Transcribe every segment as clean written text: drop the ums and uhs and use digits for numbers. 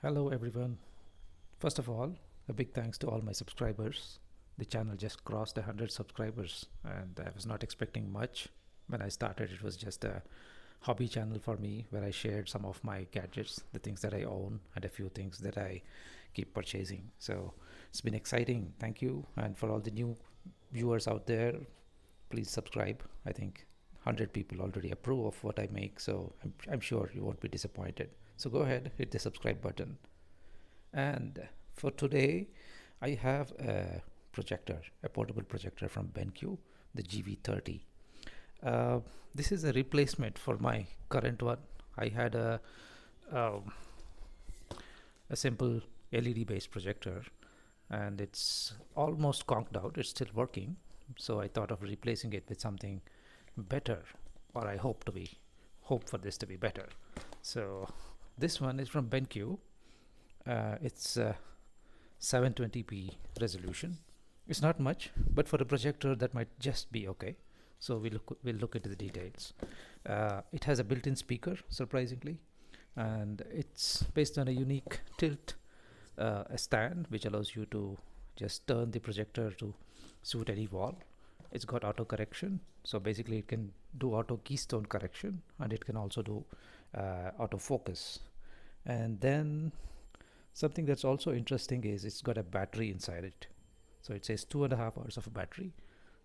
Hello everyone. First of all, a big thanks to all my subscribers. The channel just crossed 100 subscribers and I was not expecting much. When I started, it was just a hobby channel for me where I shared some of my gadgets, the things that I own, and a few things that I keep purchasing. So it's been exciting. Thank you. And for all the new viewers out there, please subscribe. I think 100 people already approve of what I make, so I'm sure you won't be disappointed. So go ahead, hit the subscribe button. And for today, I have a projector, a portable projector from BenQ, the GV30. Uh, this is a replacement for my current one. I had um, a simple LED based projector and it's almost conked out. It's still working. So I thought of replacing it with something better, or I hope for this to be better. So this one is from BenQ. It's 720p resolution. It's not much, but for a projector that might just be okay. So we'll look into the details. It has a built-in speaker, surprisingly, and it's based on a unique tilt, a stand which allows you to just turn the projector to suit any wall. It's got auto correction, so basically it can do auto keystone correction, and it can also do auto focus. And then something that's also interesting is it's got a battery inside it. So it says 2.5 hours of a battery.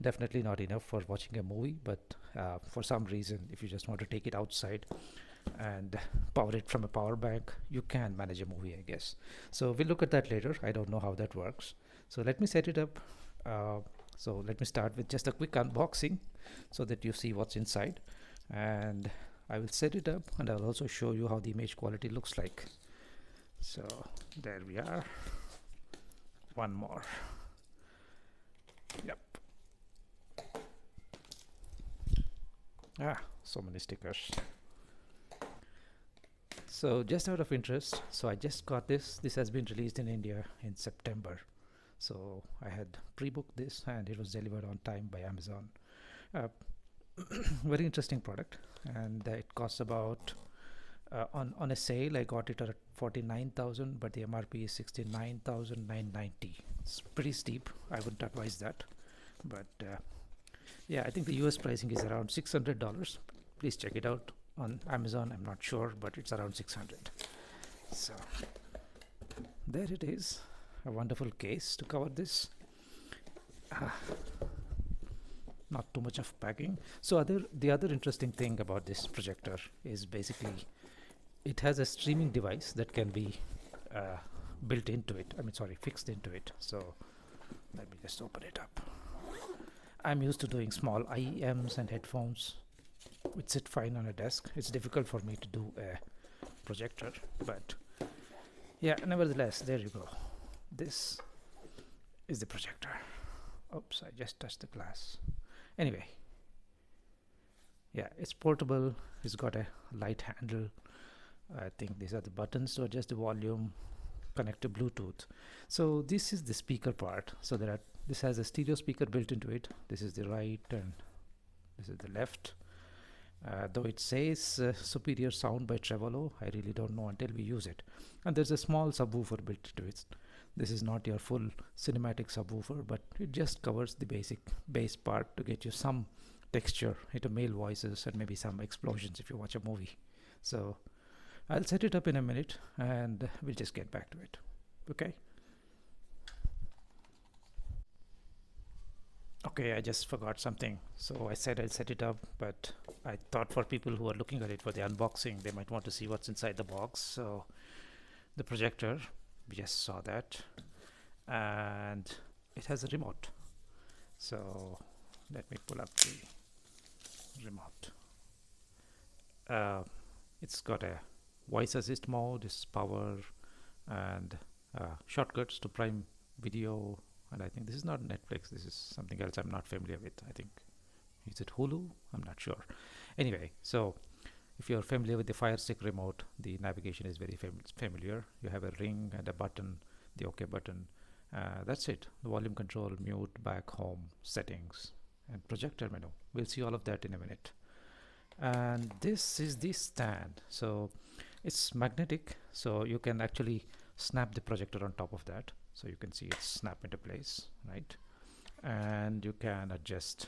Definitely not enough for watching a movie, but for some reason, if you just want to take it outside and power it from a power bank, you can manage a movie, I guess. So we'll look at that later. I don't know how that works. So let me set it up. So let me start with just a quick unboxing so that you see what's inside. And I will set it up and I'll also show you how the image quality looks like. So there we are. One more. Yep. So many stickers. So just out of interest, so I just got this. This has been released in India in September. So I had pre-booked this and it was delivered on time by Amazon. Very interesting product, and it costs about on a sale I got it at 49,000, but the MRP is 69,990. It's pretty steep. I wouldn't advise that, but yeah, I think the US pricing is around $600. Please check it out on Amazon. I'm not sure, but it's around 600. So there it is, a wonderful case to cover this. Not too much of packing. So the other interesting thing about this projector is basically it has a streaming device that can be built into it. Fixed into it. So let me just open it up. I'm used to doing small IEMs and headphones which sit fine on a desk. It's difficult for me to do a projector, but yeah, nevertheless, there you go. This is the projector. Oops, I just touched the glass. Anyway, yeah, it's portable. It's got a light handle. I think these are the buttons to adjust the volume, connect to Bluetooth. So this is the speaker part. So this has a stereo speaker built into it. This is the right and this is the left. Though it says superior sound by Trevolo, I really don't know until we use it. And there's a small subwoofer built into it. This is not your full cinematic subwoofer, but it just covers the basic bass part to get you some texture into male voices and maybe some explosions if you watch a movie. So I'll set it up in a minute and we'll just get back to it. Okay. Okay, I just forgot something. So I said I'll set it up, but I thought for people who are looking at it for the unboxing, they might want to see what's inside the box. So the projector, we just saw that, and it has a remote. So let me pull up the remote. It's got a voice assist mode, this power, and shortcuts to Prime Video. And I think this is not Netflix. This is something else I'm not familiar with. I think, is it Hulu? I'm not sure. Anyway, so if you're familiar with the Fire Stick remote, the navigation is very familiar. You have a ring and a button, the OK button. That's it. The volume control, mute, back, home, settings, and projector menu. We'll see all of that in a minute. And this is the stand. So It's magnetic, so you can actually snap the projector on top of that, so you can see it snap into place, right? And you can adjust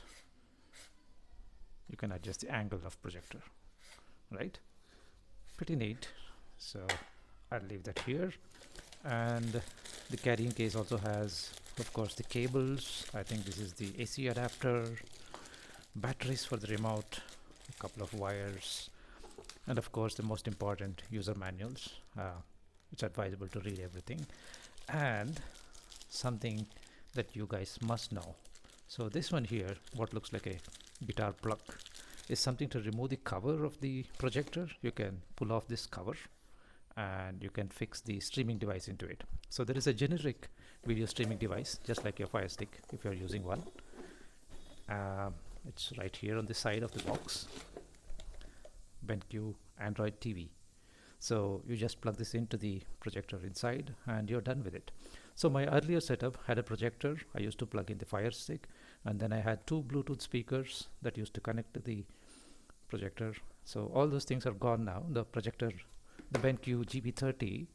the angle of projector, right? Pretty neat. So I'll leave that here. And the carrying case also has, of course, the cables. I think this is the AC adapter, batteries for the remote, a couple of wires, and of course the most important, user manuals. It's advisable to read everything, and something that you guys must know. So this one here, what looks like a guitar plug, is something to remove the cover of the projector. You can pull off this cover and you can fix the streaming device into it. So there is a generic video streaming device, just like your Fire Stick if you're using one. It's right here on the side of the box. BenQ Android TV. So you just plug this into the projector inside and you're done with it. So my earlier setup had a projector. I used to plug in the Fire Stick, and then I had two Bluetooth speakers that used to connect to the projector. So all those things are gone now. The projector, the BenQ GB30,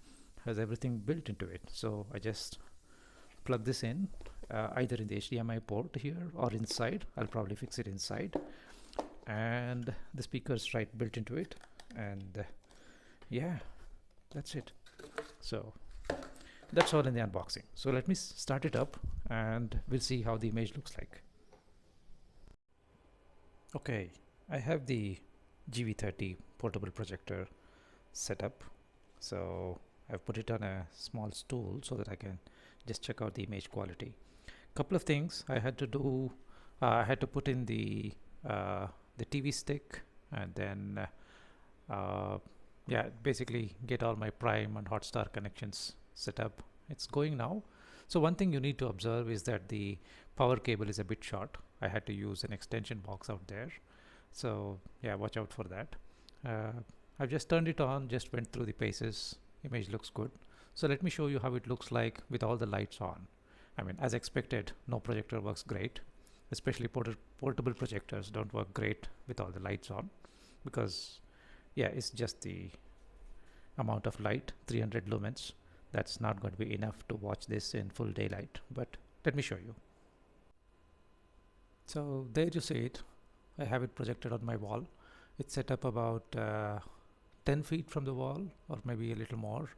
has everything built into it. So I just plug this in either in the HDMI port here or inside. I'll probably fix it inside, and the speakers right built into it, and yeah, that's it. So that's all in the unboxing. So let me start it up and we'll see how the image looks like. Okay, I have the GB30 portable projector set up. So I've put it on a small stool so that I can just check out the image quality. Couple of things I had to do. I had to put in the TV stick, and then yeah, basically get all my Prime and Hotstar connections set up. It's going now. So one thing you need to observe is that the power cable is a bit short. I had to use an extension box out there. So yeah, watch out for that. I've just turned it on, just went through the paces. Image looks good. So let me show you how it looks like with all the lights on. I mean, as expected, no projector works great. Especially portable projectors don't work great with all the lights on, because yeah, it's just the amount of light, 300 lumens. That's not going to be enough to watch this in full daylight, but let me show you. So there you see it. I have it projected on my wall. It's set up about 10 feet from the wall, or maybe a little more,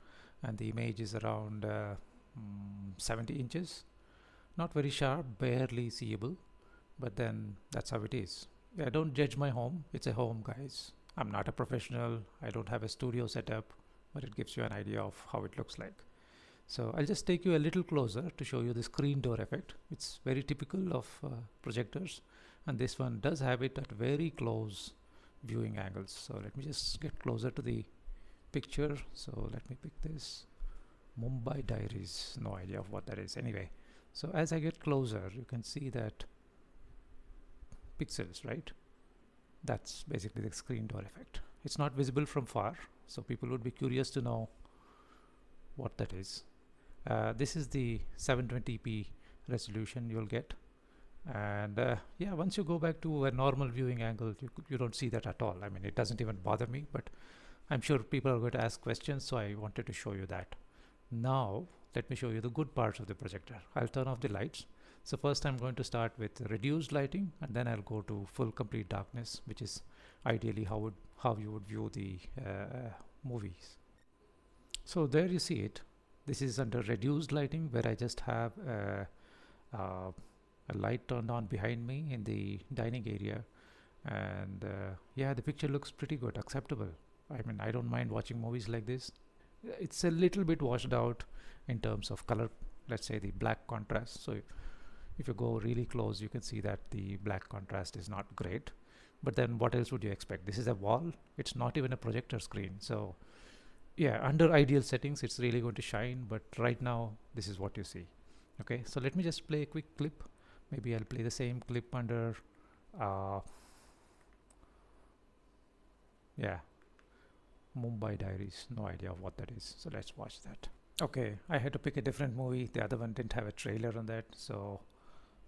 and the image is around 70 inches. Not very sharp, barely seeable, but then that's how it is. Yeah, don't judge my home. It's a home, guys. I'm not a professional. I don't have a studio setup, but it gives you an idea of how it looks like. So I'll just take you a little closer to show you the screen door effect. It's very typical of projectors, and this one does have it at very close viewing angles. So let me just get closer to the picture. So let me pick this. Mumbai Diaries. No idea of what that is. Anyway, so as I get closer, you can see that pixels, right? That's basically the screen door effect. It's not visible from far, so people would be curious to know what that is. This is the 720p resolution you'll get, and yeah, once you go back to a normal viewing angle, you don't see that at all. I mean, it doesn't even bother me, but I'm sure people are going to ask questions, so I wanted to show you that. Now let me show you the good parts of the projector. I'll turn off the lights. So first I'm going to start with reduced lighting, and then I'll go to full complete darkness, which is ideally how you would view the movies. So there you see it. This is under reduced lighting, where I just have a light turned on behind me in the dining area, and yeah, the picture looks pretty good, acceptable. I mean, I don't mind watching movies like this. It's a little bit washed out in terms of color, let's say the black contrast. So if you go really close, you can see that the black contrast is not great. But then what else would you expect? This is a wall. It's not even a projector screen. So yeah, under ideal settings, it's really going to shine. But right now, this is what you see. Okay, so let me just play a quick clip. Maybe I'll play the same clip under, yeah, Mumbai Diaries. No idea what that is. So let's watch that. Okay, I had to pick a different movie. The other one didn't have a trailer on that. So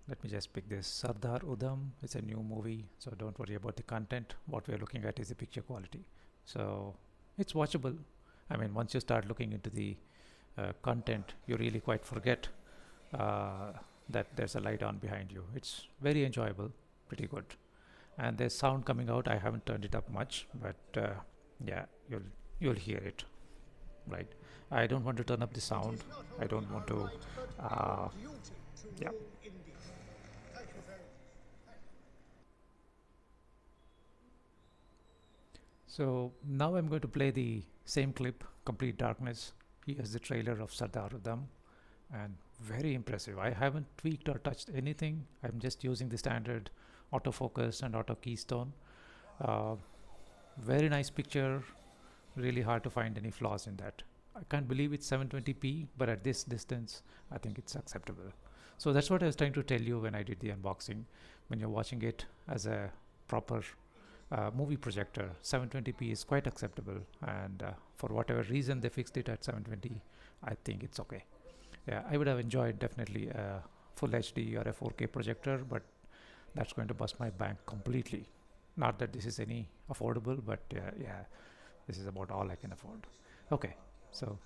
let me just pick this Sardar Udham. It's a new movie, so don't worry about the content. What we're looking at is the picture quality. So It's watchable. I mean, once you start looking into the content, you really quite forget uh, that there's a light on behind you. It's very enjoyable, pretty good. And there's sound coming out. I haven't turned it up much, but yeah, you'll hear it, right? I don't want to turn up the sound. I don't want to. Uh, yeah. So now I'm going to play the same clip, Complete Darkness. Here's the trailer of Sardar Udham, and very impressive. I haven't tweaked or touched anything. I'm just using the standard autofocus and auto keystone. Uh, very nice picture. Really hard to find any flaws in that. I can't believe it's 720p, but at this distance, I think it's acceptable. So that's what I was trying to tell you when I did the unboxing. When you're watching it as a proper movie projector, 720p is quite acceptable, and for whatever reason they fixed it at 720, I think it's okay. Yeah, I would have enjoyed definitely a full HD or a 4K projector, but that's going to bust my bank completely. Not that this is any affordable, but yeah, this is about all I can afford. Okay, so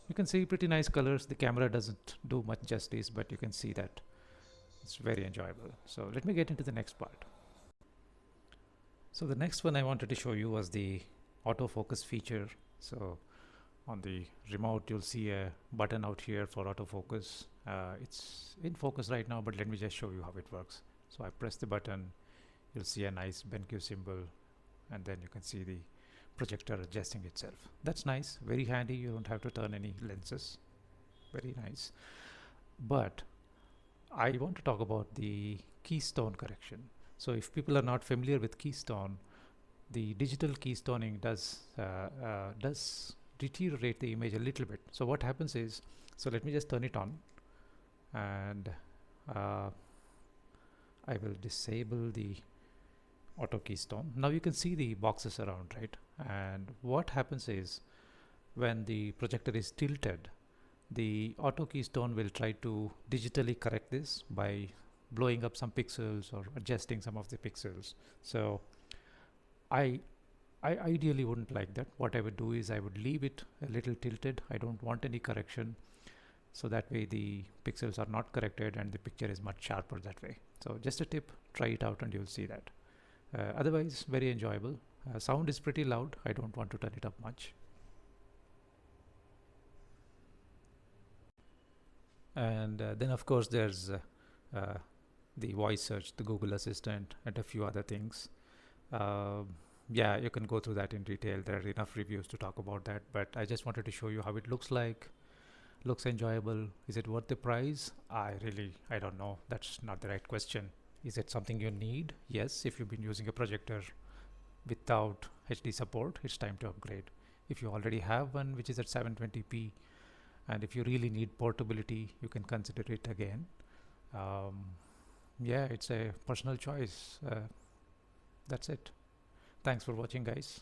you can see pretty nice colors. The camera doesn't do much justice, but you can see that it's very enjoyable. So let me get into the next part. So the next one I wanted to show you was the autofocus feature. So on the remote you'll see a button out here for autofocus. It's in focus right now, but let me just show you how it works. So I press the button, you'll see a nice BenQ symbol, and then you can see the projector adjusting itself. That's nice, very handy. You don't have to turn any lenses. Very nice. But I want to talk about the keystone correction. So if people are not familiar with keystone, the digital keystoning does deteriorate the image a little bit. So what happens is, so let me just turn it on, and I will disable the auto keystone. Now you can see the boxes around, right? And what happens is, when the projector is tilted, the auto keystone will try to digitally correct this by blowing up some pixels or adjusting some of the pixels. So I ideally wouldn't like that. What I would do is I would leave it a little tilted. I don't want any correction, so that way the pixels are not corrected and the picture is much sharper that way. So just a tip, try it out and you'll see that. Otherwise, very enjoyable. Sound is pretty loud. I don't want to turn it up much. And then of course there's the voice search, the Google Assistant, and a few other things. Yeah, you can go through that in detail. There are enough reviews to talk about that, but I just wanted to show you how it looks like. Looks enjoyable. Is it worth the price? I don't know. That's not the right question. Is it something you need? Yes, if you've been using a projector without HD support, it's time to upgrade. If you already have one which is at 720p, and if you really need portability, you can consider it again. Yeah, it's a personal choice. That's it. Thanks for watching, guys.